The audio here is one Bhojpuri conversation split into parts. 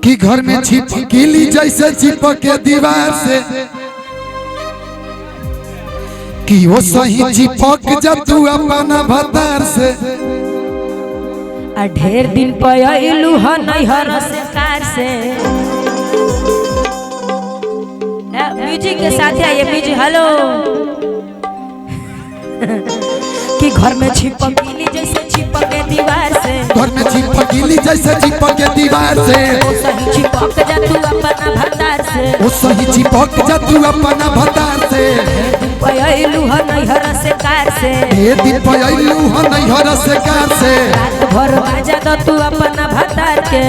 कि घर में छिपकली जैसे चिपके दीवार से कि वो सही चिपक जब तू अपना भतार से ढेर दिन पयलू ह नैहर से कार से। म्यूजिक के साथ आइए म्यूजिक। हेलो कि घर में छिपकली जैसे चिपके दीवार से, घर में छिपकली जैसे चिपके दीवार से वो सही चिपक जा तू अपना भतार से, वो सही चिपक जा तू अपना भतार से। पयलू ह नैहर से कार से, ए दिन पयलू ह नैहर से कार से। रात भर मजा दो तू अपना भतार के,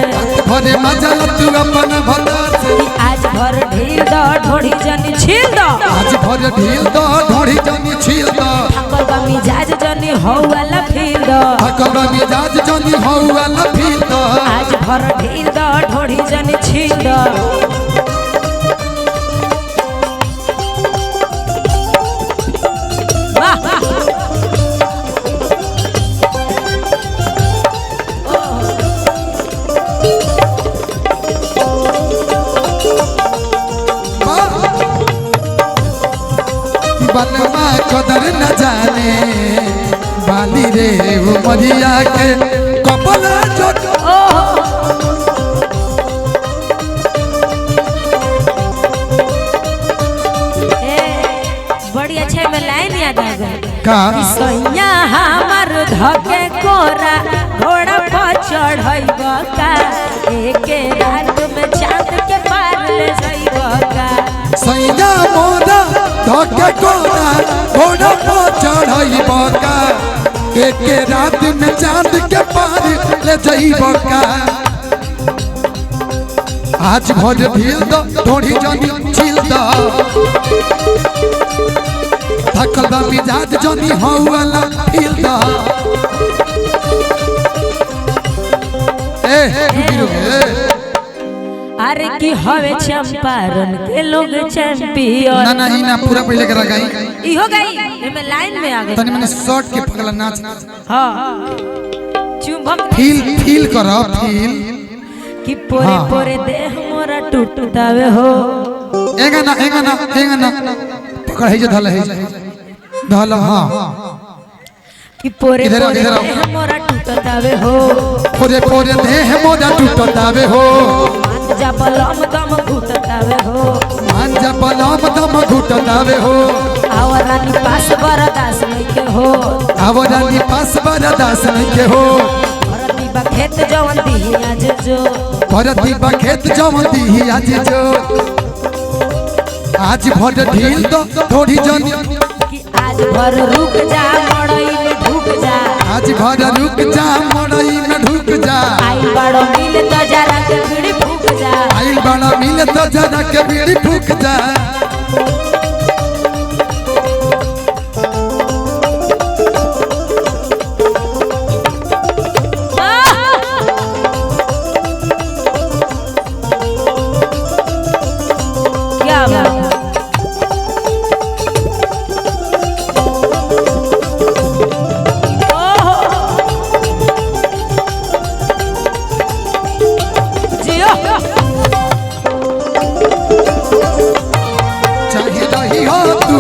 भरे मजा तू अपना भतार से। आज भर ढील दो ढोड़ी जनी छील दो, आज भर ढील दो ढोड़ी जनी छील दो। थकल बा मिजाज जनी हो वाला फील दो, थकल बा मिजाज जनी हो वाला फील दो। आज भर ढील दो ढोड़ी जनी छील दो। बनवा कदर न जाने बाली रे वो मरिया के कपल जो बड़ी अच्छा में लाइन याद आ गई का सैया हमर धके कोरा घोड़ा पर चढ़ैबा का, एके रात में चांद के पार ले जाइबा का। सैया मोरा धके कोरा घोड़ा पर चढ़ैबा का, एके रात में चांद के पार ले जाइबा का। आज भर ढील दो ढोड़ी जनी छील दो। थकल बा मिजाज जनी हो वाला फील दो। अरे की हवे चंपारण के लोग चैंपियन। ना ना ही ना पूरा पहले करा गई ई हो गई मैं लाइन में आ गई तनी मैंने शॉर्ट के पगला नाच। हां चुंबक फील करो फील कि पोरे पोरे देह मोरा टूटतावे हो। एगा ना पकड़ है जो धल है धल। हां कि पोरे इधर पोरे इधर देह मोरा टूटतावे हो, पोरे पोरे देह मोरा टूटतावे हो। जा बलम दम घुटतावे हो, मान जा बलम दम घुटतावे हो। आवरानी पास बरदास नहीं के हो, आवरानी पास बरदास नहीं के हो। भरती बा खेत जवन दी आज जो, भरती बा खेत जवन दी आज जो। आज भर ढील दो थोड़ी जनी कि आज भर रुक जा मड़ई में ढुक जा, आज भर रुक जा मड़ई में ढुक जा। आई बड़ो मिल तो जरा के बीड़ी फूक जा, आई बड़ा मिल तो जरा के बीड़ी फूक जा। क्या बात चाहे रही हो तू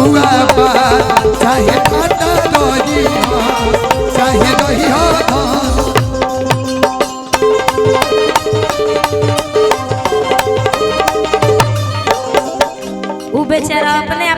चाहे काटा रही हो, चाहे रही हो वो बेचारा अपने